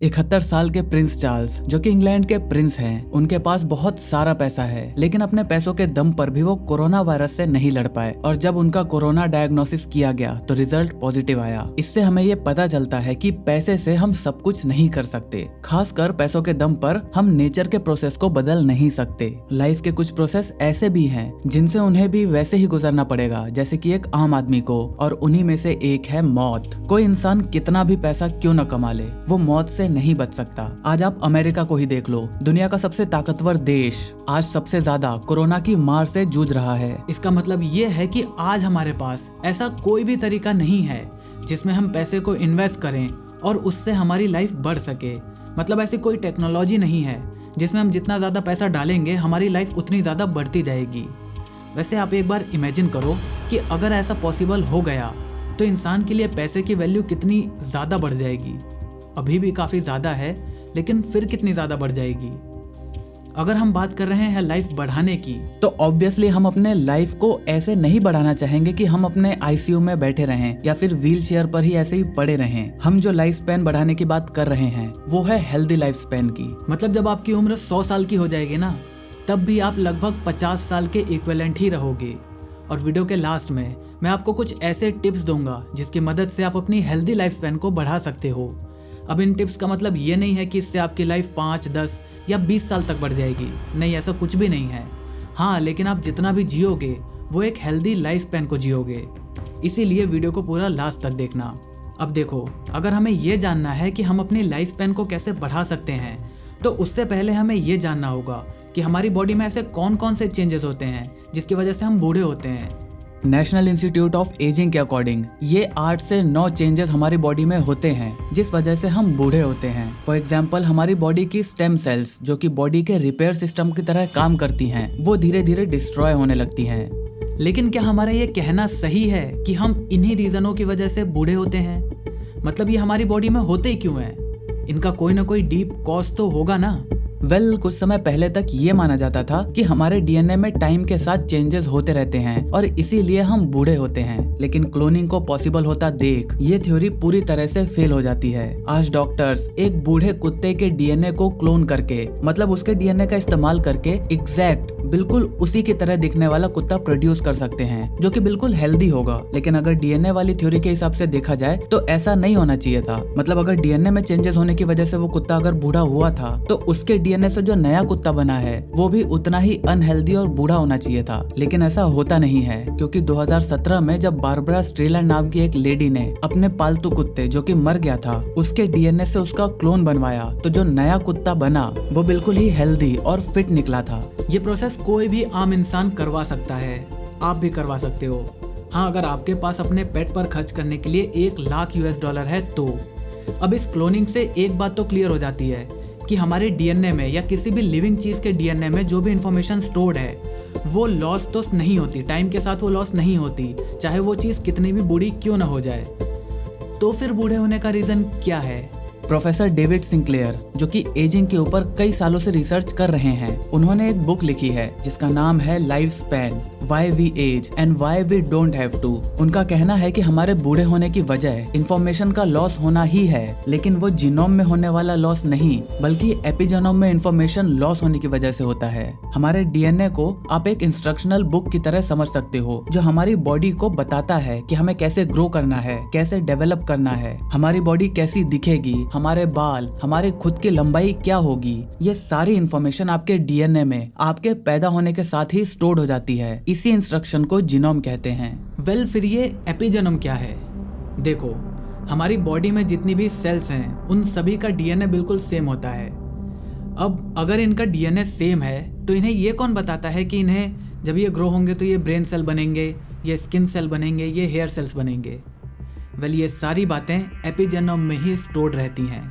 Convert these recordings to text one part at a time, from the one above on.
71 साल के Prince Charles, जो कि इंग्लैंड के प्रिंस हैं, उनके पास बहुत सारा पैसा है, लेकिन अपने पैसों के दम पर भी वो कोरोना वायरस से नहीं लड़ पाए। और जब उनका कोरोना डायग्नोसिस किया गया तो रिजल्ट पॉजिटिव आया। इससे हमें ये पता चलता है कि पैसे से हम सब कुछ नहीं कर सकते। खासकर पैसों के दम पर हम नेचर के प्रोसेस को बदल नहीं सकते। लाइफ के कुछ प्रोसेस ऐसे भी हैं जिनसे उन्हें भी वैसे ही गुजरना पड़ेगा जैसे कि एक आम आदमी को, और उन्हीं में से एक है मौत। कोई इंसान कितना भी पैसा क्यों न कमा ले, वो मौत से नहीं बच सकता। आज आप अमेरिका को ही देख लो, दुनिया का सबसे ताकतवर देश आज सबसे ज्यादा कोरोना की मार से जूझ रहा है। इसका मतलब ये है कि आज हमारे पास ऐसा कोई भी तरीका नहीं है जिसमें हम पैसे को इन्वेस्ट करें और उससे हमारी लाइफ बढ़ सके। मतलब ऐसी कोई टेक्नोलॉजी नहीं है जिसमें हम जितना ज्यादा पैसा डालेंगे हमारी लाइफ उतनी ज्यादा बढ़ती जाएगी। वैसे आप एक बार इमेजिन करो कि अगर ऐसा पॉसिबल हो गया तो इंसान के लिए पैसे की वैल्यू कितनी ज्यादा बढ़ जाएगी। अभी भी काफी ज्यादा है, लेकिन फिर कितनी ज्यादा बढ़ जाएगी। अगर हम बात कर रहे हैं लाइफ बढ़ाने की, तो ऑब्वियसली हम अपने लाइफ को ऐसे नहीं बढ़ाना चाहेंगे कि हम अपने आईसीयू में बैठे रहें या फिर व्हील चेयर पर ही ऐसे ही पड़े रहें। हम जो लाइफ स्पैन बढ़ाने की बात कर रहे हैं वो है हेल्दी लाइफ स्पैन की। मतलब जब आपकी उम्र 100 साल की हो जाएगी ना, तब भी आप लगभग 50 साल के इक्विवेलेंट ही रहोगे। और वीडियो के लास्ट में मैं आपको कुछ ऐसे टिप्स दूंगा जिसकी मदद से आप अपनी हेल्दी लाइफ स्पैन को बढ़ा सकते हो। अब इन टिप्स का मतलब ये नहीं है कि इससे आपकी लाइफ 5, 10 या 20 साल तक बढ़ जाएगी। नहीं, ऐसा कुछ भी नहीं है। हाँ, लेकिन आप जितना भी जियोगे वो एक हेल्दी लाइफ स्पैन को जियोगे। इसीलिए वीडियो को पूरा लास्ट तक देखना। अब देखो, अगर हमें ये जानना है कि हम अपनी लाइफ स्पैन को कैसे बढ़ा सकते हैं, तो उससे पहले हमें ये जानना होगा कि हमारी बॉडी में ऐसे कौन कौन से चेंजेस होते हैं जिसकी वजह से हम बूढ़े होते हैं। नेशनल इंस्टीट्यूट ऑफ एजिंग के अकॉर्डिंग ये 8 से 9 चेंजेस हमारी बॉडी में होते हैं जिस वजह से हम बूढ़े होते हैं। फॉर एग्जाम्पल, हमारी बॉडी की स्टेम सेल्स, जो कि बॉडी के रिपेयर सिस्टम की तरह काम करती हैं, वो धीरे धीरे डिस्ट्रॉय होने लगती हैं। लेकिन क्या हमारा ये कहना सही है कि हम इन्हीं रीजनों की वजह से बूढ़े होते हैं? मतलब ये हमारी बॉडी में होते ही क्यों है? इनका कोई ना कोई डीप कॉज तो होगा ना। कुछ समय पहले तक ये माना जाता था कि हमारे डीएनए में टाइम के साथ चेंजेस होते रहते हैं और इसीलिए हम बूढ़े होते हैं। लेकिन क्लोनिंग को पॉसिबल होता देख ये थ्योरी पूरी तरह से फेल हो जाती है। आज डॉक्टर्स एक बूढ़े कुत्ते के डीएनए को क्लोन करके, मतलब उसके डीएनए का इस्तेमाल करके एग्जैक्ट बिल्कुल उसी की तरह दिखने वाला कुत्ता प्रोड्यूस कर सकते हैं, जो कि बिल्कुल हेल्दी होगा। लेकिन अगर डीएनए वाली थ्योरी के हिसाब से देखा जाए तो ऐसा नहीं होना चाहिए था। मतलब अगर डीएनए में चेंजेस होने की वजह से वो कुत्ता अगर बूढ़ा हुआ था, तो उसके डीएनए से जो नया कुत्ता बना है वो भी उतना ही अनहेल्दी और बूढ़ा होना चाहिए था। लेकिन ऐसा होता नहीं है, क्योंकि 2017 में जब बारबरा स्ट्रेलैंड नाम की एक लेडी ने अपने पालतू कुत्ते, जो कि मर गया था, उसके डीएनए से उसका क्लोन बनवाया, तो जो नया कुत्ता बना वो बिल्कुल ही हेल्दी और फिट निकला था। ये प्रोसेस कोई भी आम इंसान करवा सकता है, आप भी करवा सकते हो। हाँ, अगर आपके पास अपने पेट पर खर्च करने के लिए $1,00,000 है तो। अब इस क्लोनिंग से एक बात तो क्लियर हो जाती है कि हमारे डीएनए में या किसी भी लिविंग चीज के डीएनए में जो भी इंफॉर्मेशन स्टोर्ड है वो लॉस तो नहीं होती, टाइम के साथ वो लॉस नहीं होती, चाहे वो चीज कितनी भी बूढ़ी क्यों ना हो जाए। तो फिर बूढ़े होने का रीजन क्या है? प्रोफेसर डेविड सिंक्लेयर, जो कि एजिंग के ऊपर कई सालों से रिसर्च कर रहे हैं, उन्होंने एक बुक लिखी है जिसका नाम है life span, why we age and why we don't have to. उनका कहना है कि हमारे बूढ़े होने की वजह इंफॉर्मेशन का लॉस होना ही है, लेकिन वो जीनोम में होने वाला लॉस नहीं, बल्कि एपिजेनोम में इंफॉर्मेशन लॉस होने की वजह से होता है। हमारे डीएनए को आप एक इंस्ट्रक्शनल बुक की तरह समझ सकते हो, जो हमारी बॉडी को बताता है कि हमें कैसे ग्रो करना है, कैसे डेवलप करना है, हमारी बॉडी कैसी दिखेगी, हमारे बाल, हमारी खुद की लंबाई क्या होगी। ये सारी इंफॉर्मेशन आपके डीएनए में आपके पैदा होने के साथ ही स्टोर्ड हो जाती है। इसी इंस्ट्रक्शन को जीनोम कहते हैं। फिर ये एपिजेनोम क्या है? देखो, हमारी बॉडी में जितनी भी सेल्स हैं उन सभी का डीएनए बिल्कुल सेम होता है। अब अगर इनका डीएनए सेम है तो इन्हें ये कौन बताता है कि इन्हें जब ये ग्रो होंगे तो ये ब्रेन सेल बनेंगे, ये स्किन सेल बनेंगे, ये हेयर सेल्स बनेंगे? ये सारी बातें एपिजेनोम में ही स्टोर्ड रहती हैं।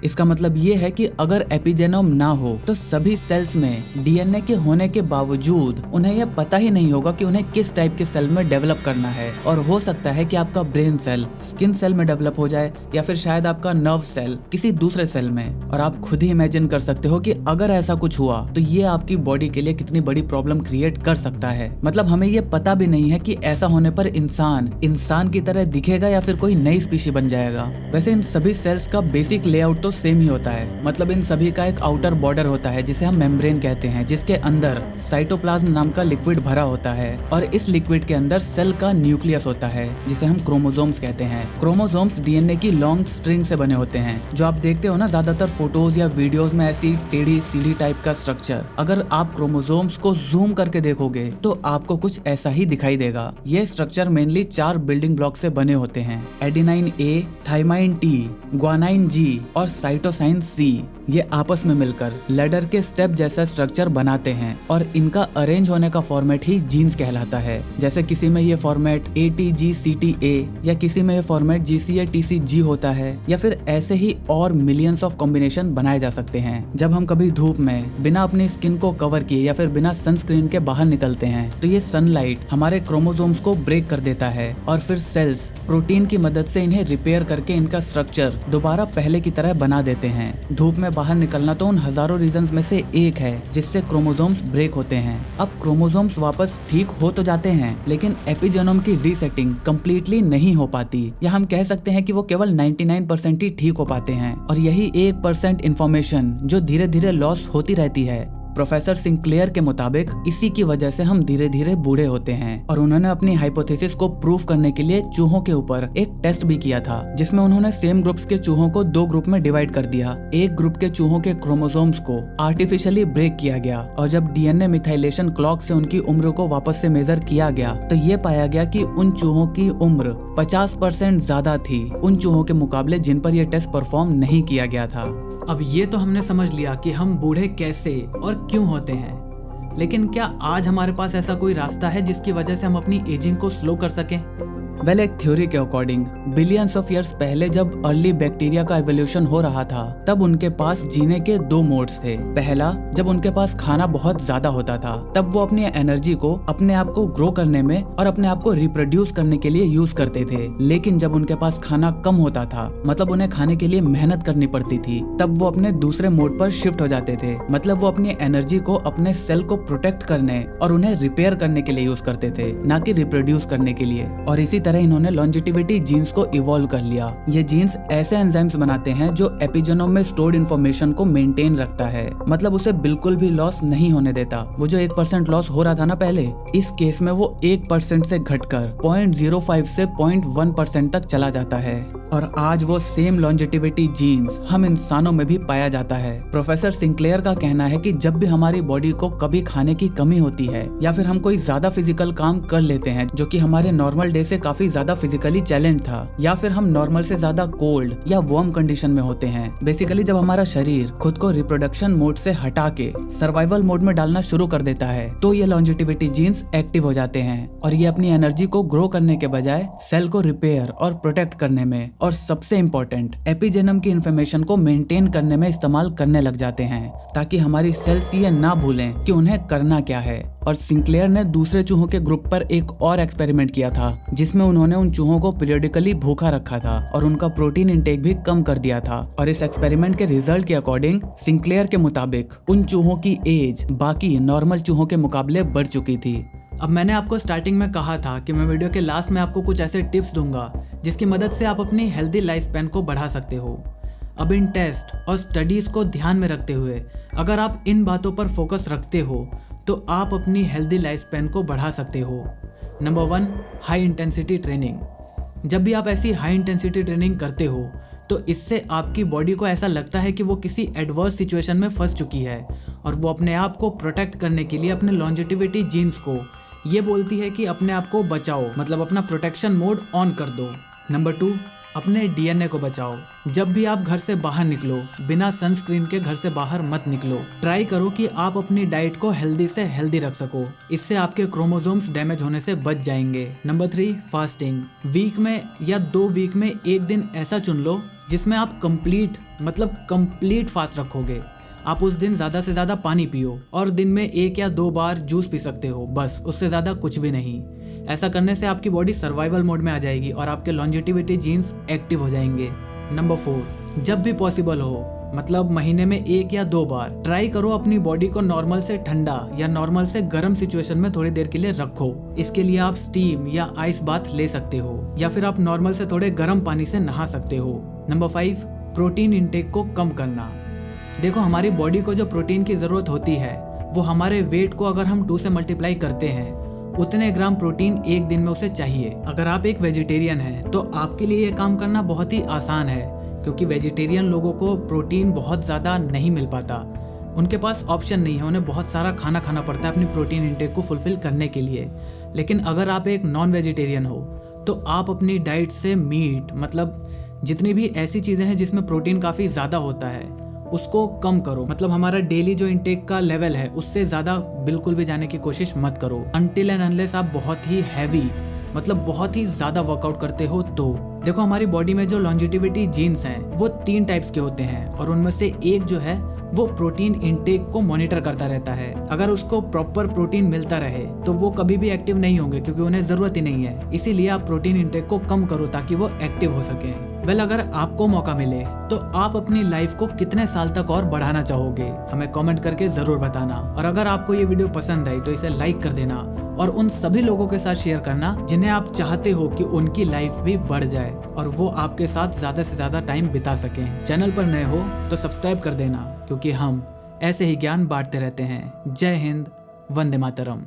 इसका मतलब ये है कि अगर एपिजेनोम ना हो तो सभी सेल्स में डीएनए के होने के बावजूद उन्हें यह पता ही नहीं होगा कि उन्हें किस टाइप के सेल में डेवलप करना है। और हो सकता है कि आपका ब्रेन सेल स्किन सेल में डेवलप हो जाए, या फिर शायद आपका नर्व सेल किसी दूसरे सेल में। और आप खुद ही इमेजिन कर सकते हो कि अगर ऐसा कुछ हुआ तो ये आपकी बॉडी के लिए कितनी बड़ी प्रॉब्लम क्रिएट कर सकता है। मतलब हमें ये पता भी नहीं है कि ऐसा होने पर इंसान की तरह दिखेगा या फिर कोई नई स्पीशी बन जाएगा। वैसे इन सभी सेल्स का बेसिक लेआउट तो ऑलमोस्ट सेम ही होता है। मतलब इन सभी का एक आउटर बॉर्डर होता है जिसे हम मेम्ब्रेन कहते हैं, जिसके अंदर साइटोप्लाज्म नाम का लिक्विड भरा होता है और इस लिक्विड के अंदर सेल का न्यूक्लियस होता है जिसे हम क्रोमोसोम्स कहते हैं। क्रोमोसोम्स डीएनए की लॉन्ग स्ट्रिंग से बने होते हैं। जो आप देखते हो ना ज्यादातर फोटोज या वीडियोस में ऐसी टेढ़ी सीढ़ी टाइप का स्ट्रक्चर, अगर आप क्रोमोसोम्स को जूम करके देखोगे तो आपको कुछ ऐसा ही दिखाई देगा। ये स्ट्रक्चर मेनली 4 बिल्डिंग ब्लॉक से बने होते हैं, एडेनाइन ए, थाइमाइन टी, ग्वानाइन जी और साइटोसाइन सी। ये आपस में मिलकर लैडर के स्टेप जैसा स्ट्रक्चर बनाते हैं और इनका अरेंज होने का फॉर्मेट ही जीन्स कहलाता है। जैसे किसी में ये फॉर्मेट ATGCTA या किसी में ये फॉर्मेट GCATCG होता है, या फिर ऐसे ही और मिलियंस ऑफ कॉम्बिनेशन बनाए जा सकते हैं। जब हम कभी धूप में बिना अपनी स्किन को कवर किए या फिर बिना सनस्क्रीन के बाहर निकलते हैं तो ये सनलाइट हमारे क्रोमोसोम्स को ब्रेक कर देता है और फिर सेल्स प्रोटीन की मदद से इन्हें रिपेयर करके इनका स्ट्रक्चर दोबारा पहले की तरह बना देते हैं। धूप में बाहर निकलना तो उन हजारों रीजंस में से एक है जिससे क्रोमोसोम्स ब्रेक होते हैं। अब क्रोमोसोम्स वापस ठीक हो तो जाते हैं, लेकिन एपिजेनोम की रीसेटिंग कंप्लीटली नहीं हो पाती, या हम कह सकते हैं कि वो केवल 99% ही ठीक हो पाते हैं और यही 1% इंफॉर्मेशन जो धीरे धीरे लॉस होती रहती है। प्रोफेसर सिंक्लेयर के मुताबिक इसी की वजह से हम धीरे धीरे बूढ़े होते हैं और उन्होंने अपनी हाइपोथेसिस को प्रूव करने के लिए चूहों के ऊपर एक टेस्ट भी किया था, जिसमें उन्होंने सेम ग्रुप्स के चूहों को 2 ग्रुप में डिवाइड कर दिया। एक ग्रुप के चूहों के क्रोमोसोम्स को आर्टिफिशियली ब्रेक किया गया और जब डीएनए मिथाइलेशन क्लॉक से उनकी उम्र को वापस से मेजर किया गया तो ये पाया गया कि उन चूहों की उम्र 50% ज्यादा थी उन चूहों के मुकाबले जिन पर यह टेस्ट परफॉर्म नहीं किया गया था। अब ये तो हमने समझ लिया कि हम बूढ़े कैसे और क्यों होते हैं, लेकिन क्या आज हमारे पास ऐसा कोई रास्ता है जिसकी वजह से हम अपनी एजिंग को स्लो कर सकें? वेल, एक थ्योरी के अकॉर्डिंग बिलियंस ऑफ ईयर्स पहले जब अर्ली बैक्टीरिया का एवोल्यूशन हो रहा था तब उनके पास जीने के 2 मोड्स थे। पहला, जब उनके पास खाना बहुत ज्यादा होता था तब वो अपनी एनर्जी को अपने आप को ग्रो करने में और अपने आप को रिप्रोड्यूस करने के लिए यूज करते थे। लेकिन जब उनके पास खाना कम होता था, मतलब उन्हें खाने के लिए मेहनत करनी पड़ती थी, तब वो अपने दूसरे मोड पर शिफ्ट हो जाते थे। मतलब वो अपनी एनर्जी को अपने सेल को प्रोटेक्ट करने और उन्हें रिपेयर करने के लिए यूज करते थे, ना कि रिप्रोड्यूस करने के लिए। और इसी तरह इन्होंने लॉन्जिटिविटी जीन्स को इवॉल्व कर लिया। ये जीन्स ऐसे एंजाइम्स बनाते हैं जो एपिजेनोम में स्टोर्ड इन्फॉर्मेशन को मेंटेन रखता है, मतलब उसे बिल्कुल भी लॉस नहीं होने देता। वो जो 1% लॉस हो रहा था ना पहले, इस केस में वो 1% से घटकर 0.05 से 0.1% तक चला जाता है। और आज वो सेम लॉन्जिटिविटी जीन्स हम इंसानों में भी पाया जाता है। प्रोफेसर सिंक्लेयर का कहना है कि जब भी हमारी बॉडी को कभी खाने की कमी होती है या फिर हम कोई ज्यादा फिजिकल काम कर लेते हैं जो कि हमारे नॉर्मल डे से काफी ज्यादा फिजिकली चैलेंज था, या फिर हम नॉर्मल से ज्यादा कोल्ड या वार्म कंडीशन में होते हैं, बेसिकली जब हमारा शरीर खुद को रिप्रोडक्शन मोड से हटा के सर्वाइवल मोड में डालना शुरू कर देता है, तो ये लॉन्जिटिविटी जीन्स एक्टिव हो जाते हैं और ये अपनी एनर्जी को ग्रो करने के बजाय सेल को रिपेयर और प्रोटेक्ट करने में और सबसे इम्पोर्टेंट एपिजेनम की इंफॉर्मेशन को मेंटेन करने में इस्तेमाल करने लग जाते हैं, ताकि हमारी सेल्स ये ना भूलें कि उन्हें करना क्या है। और सिंक्लेयर ने दूसरे चूहों के ग्रुप पर एक और एक्सपेरिमेंट किया था जिसमें उन्होंने उन चूहों को पीरियडिकली भूखा रखा था और उनका प्रोटीन इंटेक भी कम कर दिया था। और इस एक्सपेरिमेंट के रिजल्ट के अकॉर्डिंग सिंक्लेयर के मुताबिक उन चूहों की एज बाकी नॉर्मल चूहों के मुकाबले बढ़ चुकी थी। अब मैंने आपको स्टार्टिंग में कहा था कि मैं वीडियो के लास्ट में आपको कुछ ऐसे टिप्स दूंगा जिसकी मदद से आप अपनी हेल्दी लाइफ स्पैन को बढ़ा सकते हो। अब इन टेस्ट और स्टडीज को ध्यान में रखते हुए अगर आप इन बातों पर फोकस रखते हो तो आप अपनी हेल्दी लाइफ स्पैन को बढ़ा सकते हो। Number 1, high intensity training. जब भी आप ऐसी हाई इंटेंसिटी ट्रेनिंग करते हो तो इससे आपकी बॉडी को ऐसा लगता है कि वो किसी एडवर्स सिचुएशन में फंस चुकी है और वो अपने आप को प्रोटेक्ट करने के लिए अपने लॉन्जिटिविटी जीन्स को ये बोलती है कि अपने आप को बचाओ, मतलब अपना प्रोटेक्शन मोड ऑन कर दो। नंबर 2, अपने डीएनए को बचाओ। जब भी आप घर से बाहर निकलो, बिना सनस्क्रीन के घर से बाहर मत निकलो। ट्राई करो कि आप अपनी डाइट को हेल्दी से हेल्दी रख सको, इससे आपके क्रोमोसोम्स डैमेज होने से बच जाएंगे। Number 3, fasting. वीक में या 2 वीक में एक दिन ऐसा चुन लो जिसमें आप कंप्लीट फास्ट रखोगे। आप उस दिन ज़्यादा से ज़्यादा पानी पियो और दिन में 1 या 2 बार जूस पी सकते हो, बस, उससे ज़्यादा कुछ भी नहीं। ऐसा करने से आपकी बॉडी सर्वाइवल मोड में आ जाएगी और आपके लॉन्जिटिविटी जीन्स एक्टिव हो जाएंगे। नंबर 4, जब भी पॉसिबल हो, मतलब महीने में 1 या 2 बार ट्राई करो अपनी बॉडी को नॉर्मल से ठंडा या नॉर्मल से गर्म सिचुएशन में थोड़ी देर के लिए रखो। इसके लिए आप स्टीम या आइस बाथ ले सकते हो या फिर आप नॉर्मल से थोड़े गर्म पानी से नहा सकते हो। नंबर 5, प्रोटीन इंटेक को कम करना। देखो, हमारी बॉडी को जो प्रोटीन की ज़रूरत होती है वो हमारे वेट को अगर हम 2 से मल्टीप्लाई करते हैं उतने ग्राम प्रोटीन एक दिन में उसे चाहिए। अगर आप एक वेजिटेरियन हैं तो आपके लिए ये काम करना बहुत ही आसान है, क्योंकि वेजिटेरियन लोगों को प्रोटीन बहुत ज़्यादा नहीं मिल पाता। उनके पास ऑप्शन नहीं है, उन्हें बहुत सारा खाना खाना पड़ता है अपनी प्रोटीन इंटेक को फुलफिल करने के लिए। लेकिन अगर आप एक नॉन वेजिटेरियन हो तो आप अपनी डाइट से मीट, मतलब जितनी भी ऐसी चीज़ें हैं जिसमें प्रोटीन काफ़ी ज़्यादा होता है, उसको कम करो। मतलब हमारा डेली जो इंटेक का लेवल है उससे ज़्यादा बिल्कुल भी जाने की कोशिश मत करो, अनटिल एंड अनलेस आप बहुत ही हैवी, मतलब बहुत ही ज़्यादा वर्कआउट करते हो। तो देखो, हमारी बॉडी में जो लॉन्जिटिविटी जीन्स हैं वो 3 टाइप्स के होते हैं, और उनमें से एक जो है वो प्रोटीन इंटेक को मॉनिटर करता रहता है। अगर उसको प्रॉपर प्रोटीन मिलता रहे तो वो कभी भी एक्टिव नहीं होंगे, क्योंकि उन्हें ज़रूरत ही नहीं है। इसीलिए आप प्रोटीन इंटेक को कम करो ताकि वो एक्टिव हो सके। अगर आपको मौका मिले तो आप अपनी लाइफ को कितने साल तक और बढ़ाना चाहोगे, हमें कमेंट करके ज़रूर बताना। और अगर आपको ये वीडियो पसंद आई तो इसे लाइक कर देना और उन सभी लोगों के साथ शेयर करना जिन्हें आप चाहते हो कि उनकी लाइफ भी बढ़ जाए और वो आपके साथ ज़्यादा से ज़्यादा टाइम बिता सकें। चैनल पर नए हो तो सब्सक्राइब कर देना, क्योंकि हम ऐसे ही ज्ञान बांटते रहते हैं। जय हिंद, वंदे मातरम।